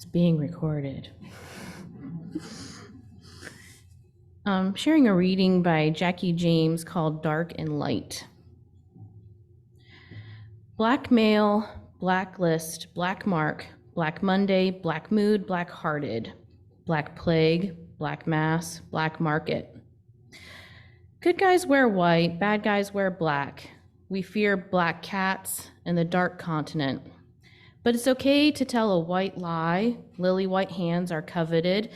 It's being recorded. Sharing a reading by Jackie James called Dark and Light. Blackmail, blacklist, black mark, black Monday, black mood, black hearted, black plague, black mass, black market. Good guys wear white, bad guys wear black. We fear black cats and the dark continent. But it's okay to tell a white lie. Lily white hands are coveted.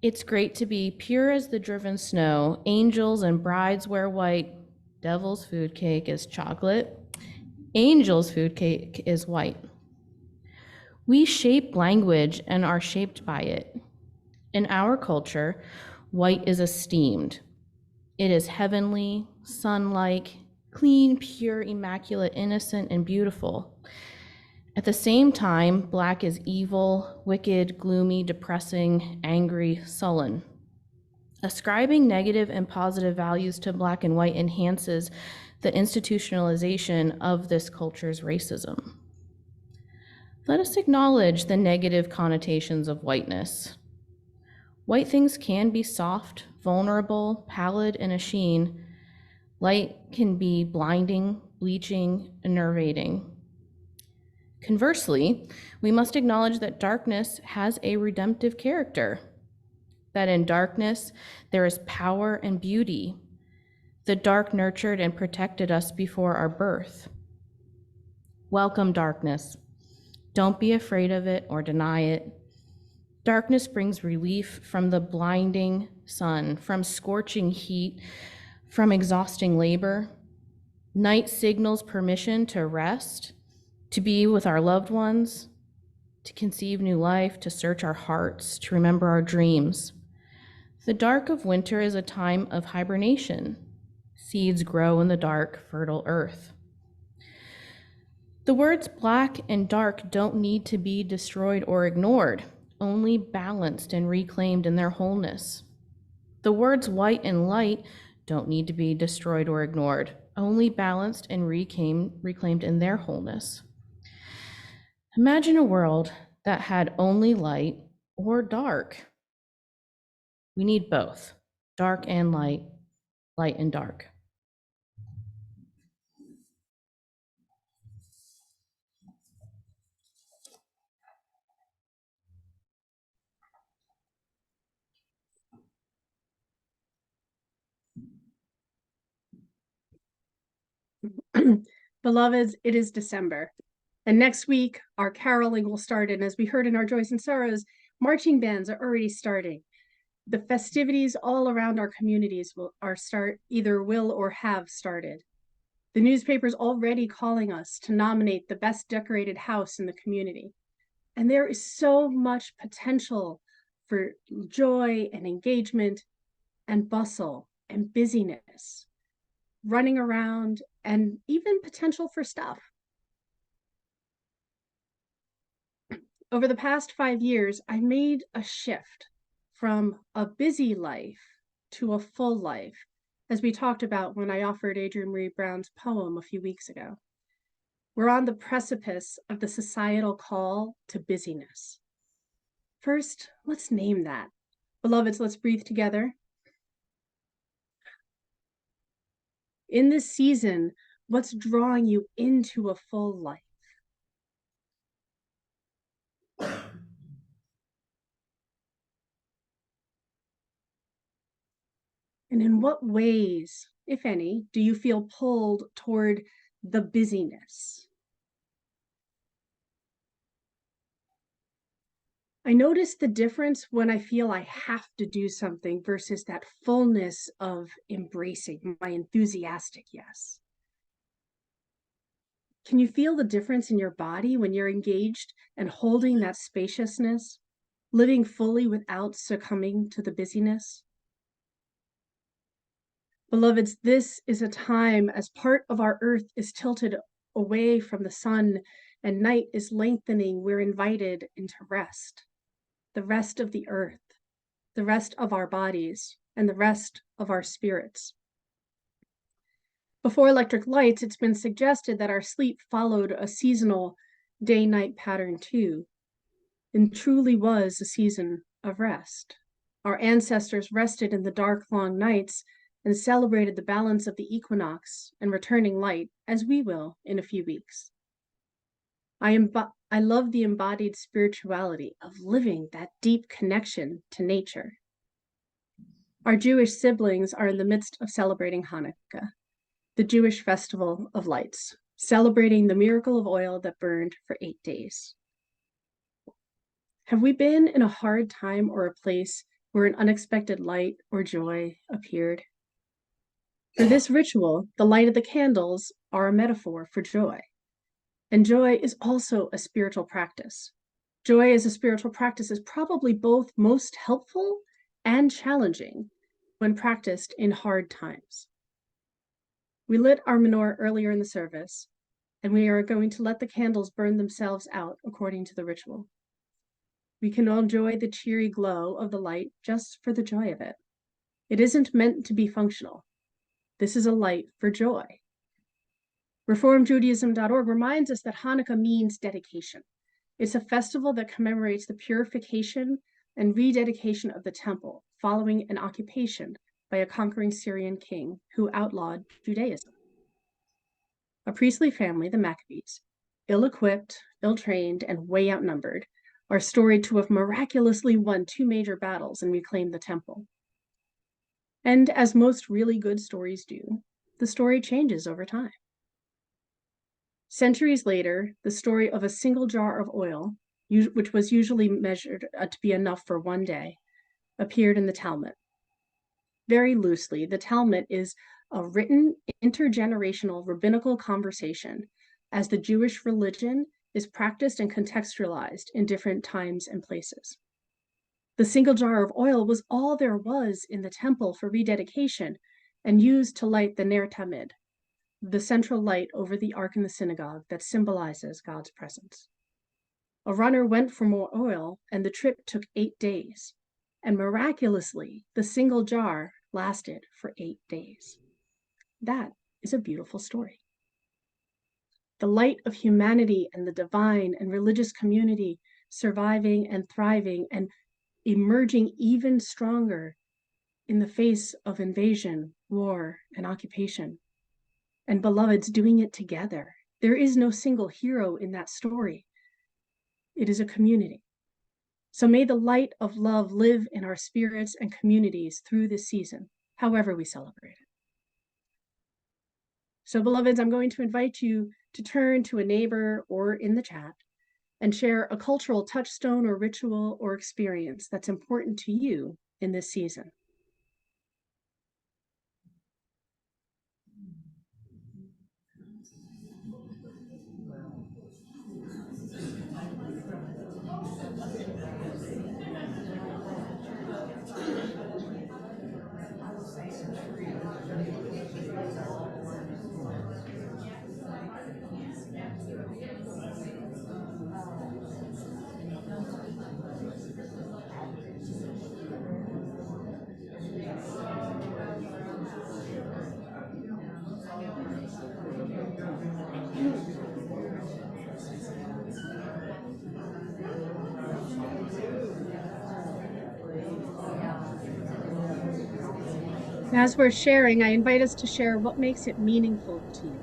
It's great to be pure as the driven snow. Angels and brides wear white. Devil's food cake is chocolate. Angel's food cake is white. We shape language and are shaped by it. In our culture, white is esteemed. It is heavenly, sun-like, clean, pure, immaculate, innocent, and beautiful. At the same time, black is evil, wicked, gloomy, depressing, angry, sullen. Ascribing negative and positive values to black and white enhances the institutionalization of this culture's racism. Let us acknowledge the negative connotations of whiteness. White things can be soft, vulnerable, pallid, and a sheen. Light can be blinding, bleaching, enervating. Conversely, we must acknowledge that darkness has a redemptive character, that in darkness there is power and beauty. The dark nurtured and protected us before our birth. Welcome, darkness. Don't be afraid of it or deny it. Darkness brings relief from the blinding sun, from scorching heat, from exhausting labor. Night signals permission to rest, to be with our loved ones, to conceive new life, to search our hearts, to remember our dreams. The dark of winter is a time of hibernation. Seeds grow in the dark, fertile earth. The words black and dark don't need to be destroyed or ignored, only balanced and reclaimed in their wholeness. The words white and light don't need to be destroyed or ignored, only balanced and reclaimed in their wholeness. Imagine a world that had only light or dark. We need both, dark and light, light and dark. Beloveds, it is December, and next week our caroling will start, and as we heard in our Joys and Sorrows, marching bands are already starting. The festivities all around our communities will or have started. The newspaper's already calling us to nominate the best decorated house in the community. And there is so much potential for joy and engagement and bustle and busyness, running around, and even potential for stuff. Over the past 5 years, I made a shift from a busy life to a full life, as we talked about when I offered Adrienne Maree Brown's poem a few weeks ago. We're on the precipice of the societal call to busyness. First, let's name that. Beloveds, let's breathe together. In this season, what's drawing you into a full life? And in what ways, if any, do you feel pulled toward the busyness? I notice the difference when I feel I have to do something versus that fullness of embracing my enthusiastic yes. Can you feel the difference in your body when you're engaged and holding that spaciousness, living fully without succumbing to the busyness? Beloveds, this is a time as part of our earth is tilted away from the sun and night is lengthening, we're invited into rest. The rest of the earth, the rest of our bodies, and the rest of our spirits. Before electric lights, it's been suggested that our sleep followed a seasonal day-night pattern too. and truly was a season of rest. Our ancestors rested in the dark, long nights and celebrated the balance of the equinox and returning light, as we will in a few weeks. I love the embodied spirituality of living that deep connection to nature. Our Jewish siblings are in the midst of celebrating Hanukkah, the Jewish festival of lights, celebrating the miracle of oil that burned for 8 days. Have we been in a hard time or a place where an unexpected light or joy appeared? For this ritual, the light of the candles are a metaphor for joy. And joy is also a spiritual practice. Joy as a spiritual practice is probably both most helpful and challenging when practiced in hard times. We lit our menorah earlier in the service, and we are going to let the candles burn themselves out according to the ritual. We can enjoy the cheery glow of the light just for the joy of it. It isn't meant to be functional. This is a light for joy. ReformedJudaism.org reminds us that Hanukkah means dedication. It's a festival that commemorates the purification and rededication of the temple following an occupation by a conquering Syrian king who outlawed Judaism. A priestly family, the Maccabees, ill-equipped, ill-trained, and way outnumbered, are storied to have miraculously won 2 major battles and reclaimed the temple. And as most really good stories do, the story changes over time. Centuries later, the story of a single jar of oil, which was usually measured to be enough for 1 day, appeared in the Talmud. Very loosely, the Talmud is a written intergenerational rabbinical conversation as the Jewish religion is practiced and contextualized in different times and places. The single jar of oil was all there was in the temple for rededication and used to light the Ner Tamid, the central light over the ark in the synagogue that symbolizes God's presence. A runner went for more oil, and the trip took 8 days. And miraculously, the single jar lasted for 8 days. That is a beautiful story. The light of humanity and the divine and religious community surviving and thriving and emerging even stronger in the face of invasion, war, and occupation. And beloveds doing it together. There is no single hero in that story. It is a community. So may the light of love live in our spirits and communities through this season, however we celebrate it. So beloveds, I'm going to invite you to turn to a neighbor or in the chat and share a cultural touchstone or ritual or experience that's important to you in this season. As we're sharing, I invite us to share what makes it meaningful to you.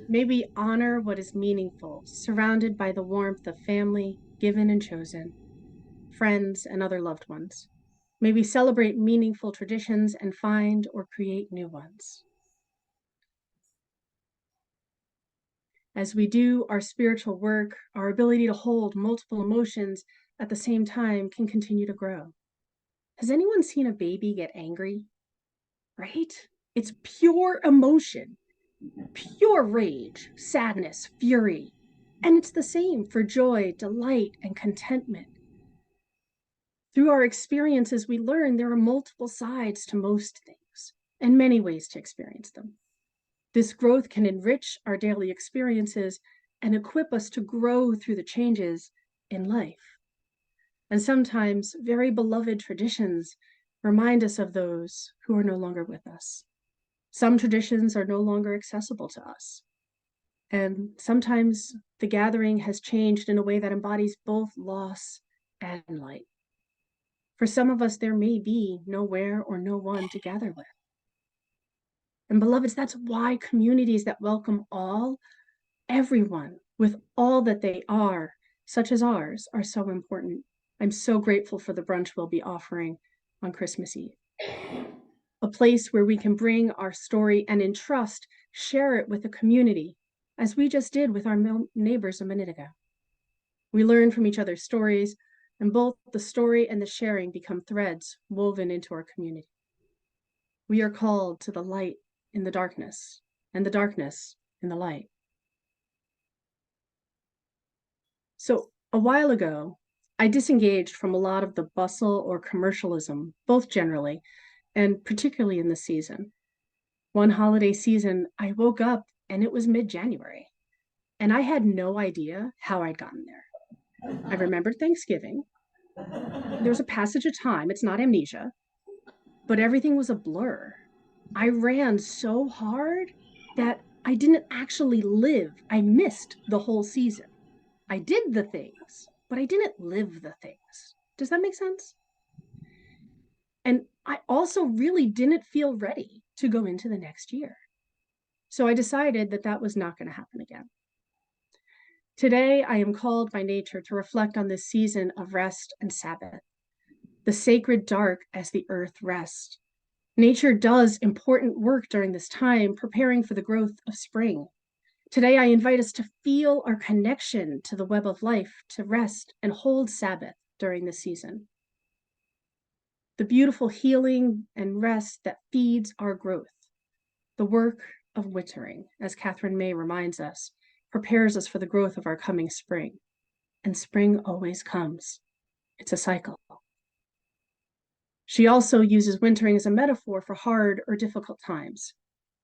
May we honor what is meaningful, surrounded by the warmth of family, given and chosen, friends, and other loved ones. May we celebrate meaningful traditions and find or create new ones. As we do our spiritual work, our ability to hold multiple emotions at the same time can continue to grow. Has anyone seen a baby get angry? Right? It's pure emotion. Pure rage, sadness, fury. And it's the same for joy, delight, and contentment. Through our experiences, we learn there are multiple sides to most things, and many ways to experience them. This growth can enrich our daily experiences and equip us to grow through the changes in life. And sometimes very beloved traditions remind us of those who are no longer with us. Some traditions are no longer accessible to us. And sometimes the gathering has changed in a way that embodies both loss and light. For some of us, there may be nowhere or no one to gather with. And beloveds, that's why communities that welcome all, everyone, with all that they are, such as ours, are so important. I'm so grateful for the brunch we'll be offering on Christmas Eve. A place where we can bring our story and in trust, share it with the community, as we just did with our neighbors a minute ago. We learn from each other's stories, and both the story and the sharing become threads woven into our community. We are called to the light in the darkness, and the darkness in the light. So a while ago, I disengaged from a lot of the bustle or commercialism, both generally, and particularly in the season. One holiday season, I woke up and it was mid-January, and I had no idea how I'd gotten there. I remembered Thanksgiving. There was a passage of time, it's not amnesia, but everything was a blur. I ran so hard that I didn't actually live. I missed the whole season. I did the things, but I didn't live the things. Does that make sense? And I also really didn't feel ready to go into the next year. So I decided that that was not going to happen again. Today, I am called by nature to reflect on this season of rest and Sabbath, the sacred dark as the earth rests. Nature does important work during this time, preparing for the growth of spring. Today, I invite us to feel our connection to the web of life, to rest and hold Sabbath during this season. The beautiful healing and rest that feeds our growth. The work of wintering, as Catherine May reminds us, prepares us for the growth of our coming spring. And spring always comes. It's a cycle. She also uses wintering as a metaphor for hard or difficult times.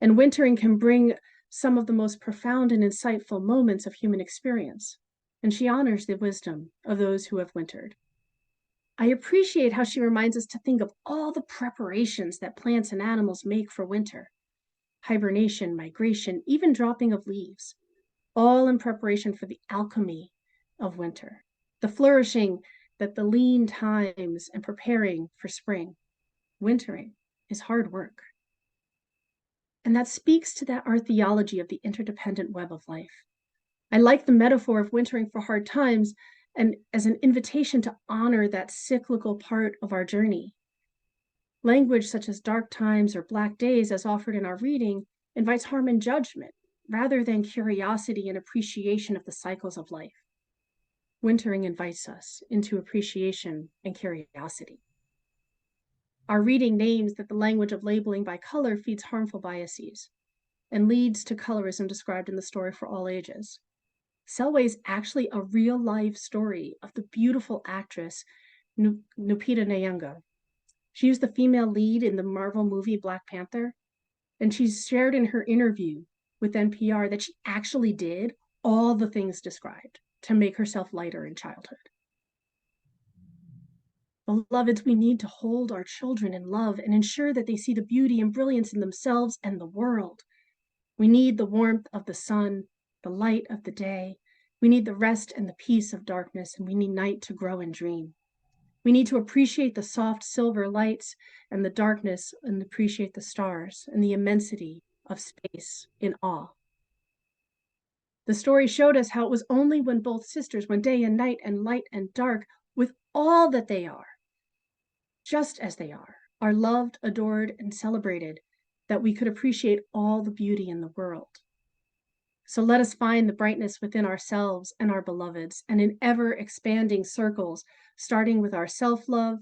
And wintering can bring some of the most profound and insightful moments of human experience. And she honors the wisdom of those who have wintered. I appreciate how she reminds us to think of all the preparations that plants and animals make for winter. Hibernation, migration, even dropping of leaves, all in preparation for the alchemy of winter, the flourishing that the lean times and preparing for spring. Wintering is hard work. And that speaks to our theology of the interdependent web of life. I like the metaphor of wintering for hard times and as an invitation to honor that cyclical part of our journey. Language such as dark times or black days, as offered in our reading, invites harm and judgment rather than curiosity and appreciation of the cycles of life. Wintering invites us into appreciation and curiosity. Our reading names that the language of labeling by color feeds harmful biases and leads to colorism described in the story for all ages. Selway is actually a real life story of the beautiful actress Lupita Nyong'o. She was the female lead in the Marvel movie Black Panther, and she's shared in her interview with NPR that she actually did all the things described to make herself lighter in childhood. Beloveds, we need to hold our children in love and ensure that they see the beauty and brilliance in themselves and the world. We need the warmth of the sun, the light of the day. We need the rest and the peace of darkness, and we need night to grow and dream. We need to appreciate the soft silver lights and the darkness and appreciate the stars and the immensity of space in awe. The story showed us how it was only when both sisters went day and night and light and dark with all that they are, just as they are loved, adored, and celebrated, that we could appreciate all the beauty in the world. So let us find the brightness within ourselves and our beloveds, and in ever-expanding circles, starting with our self-love,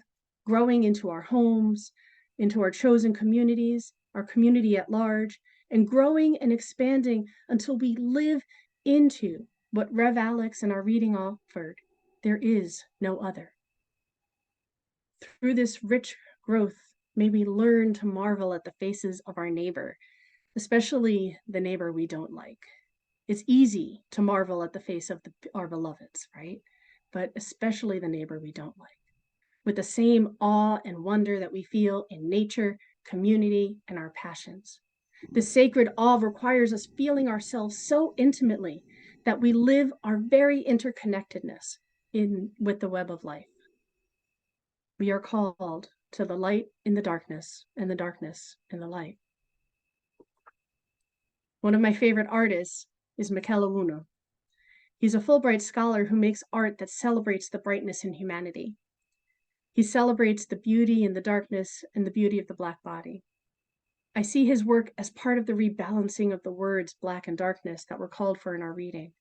growing into our homes, into our chosen communities, our community at large, and growing and expanding until we live into what Rev Alex and our reading offered. There is no other. Through this rich growth May we learn to marvel at the faces of our neighbor, especially the neighbor we don't like. It's easy to marvel at the face of our beloveds, right? But especially the neighbor we don't like, with the same awe and wonder that we feel in nature, community, and our passions. The sacred awe requires us feeling ourselves so intimately that we live our very interconnectedness with the web of life. We are called to the light in the darkness and the darkness in the light. One of my favorite artists is Michel Aoun. He's a Fulbright scholar who makes art that celebrates the brightness in humanity. He celebrates the beauty in the darkness and the beauty of the Black body. I see his work as part of the rebalancing of the words black and darkness that were called for in our reading.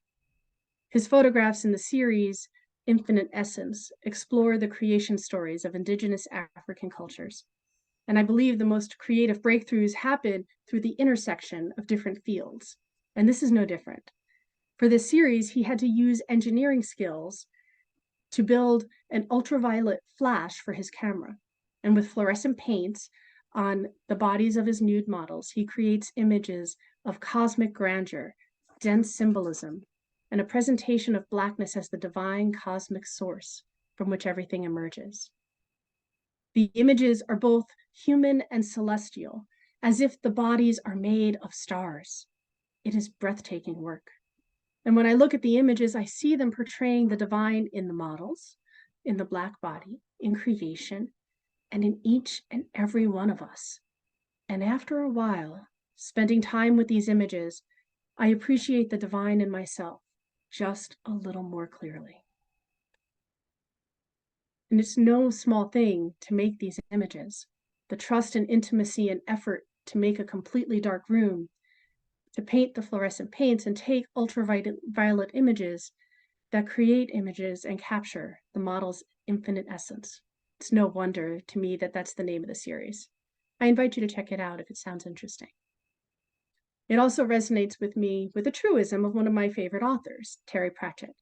His photographs in the series Infinite Essence explore the creation stories of indigenous African cultures. And I believe the most creative breakthroughs happen through the intersection of different fields. And this is no different. For this series, he had to use engineering skills to build an ultraviolet flash for his camera. And with fluorescent paints on the bodies of his nude models, he creates images of cosmic grandeur, dense symbolism, and a presentation of Blackness as the divine cosmic source from which everything emerges. The images are both human and celestial, as if the bodies are made of stars. It is breathtaking work. And when I look at the images, I see them portraying the divine in the models, in the Black body, in creation, and in each and every one of us. And after a while, spending time with these images, I appreciate the divine in myself just a little more clearly. And it's no small thing to make these images. The trust and intimacy and effort to make a completely dark room, to paint the fluorescent paints and take ultraviolet images that create images and capture the model's infinite essence. It's no wonder to me that that's the name of the series. I invite you to check it out if it sounds interesting. It also resonates with me with a truism of one of my favorite authors, Terry Pratchett.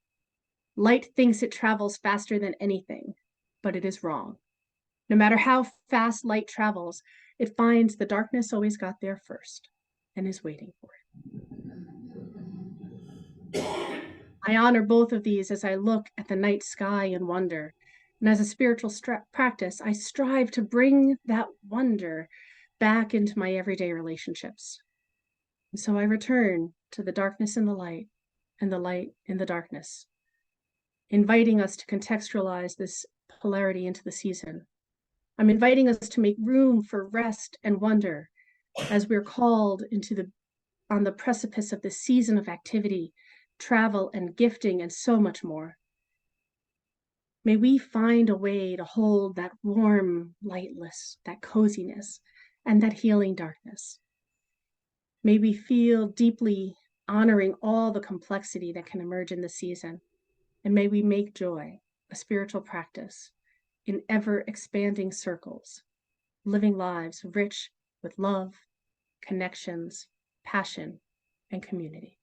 Light thinks it travels faster than anything, but it is wrong. No matter how fast light travels, it finds the darkness always got there first and is waiting for it. I honor both of these as I look at the night sky and wonder. And as a spiritual practice, I strive to bring that wonder back into my everyday relationships. And so I return to the darkness in the light and the light in the darkness, inviting us to contextualize this polarity into the season. I'm inviting us to make room for rest and wonder as we're called on the precipice of this season of activity, travel and gifting and so much more. May we find a way to hold that warm lightness, that coziness, and that healing darkness. May we feel deeply honoring all the complexity that can emerge in the season. And may we make joy a spiritual practice in ever-expanding circles, living lives rich with love, connections, passion, and community.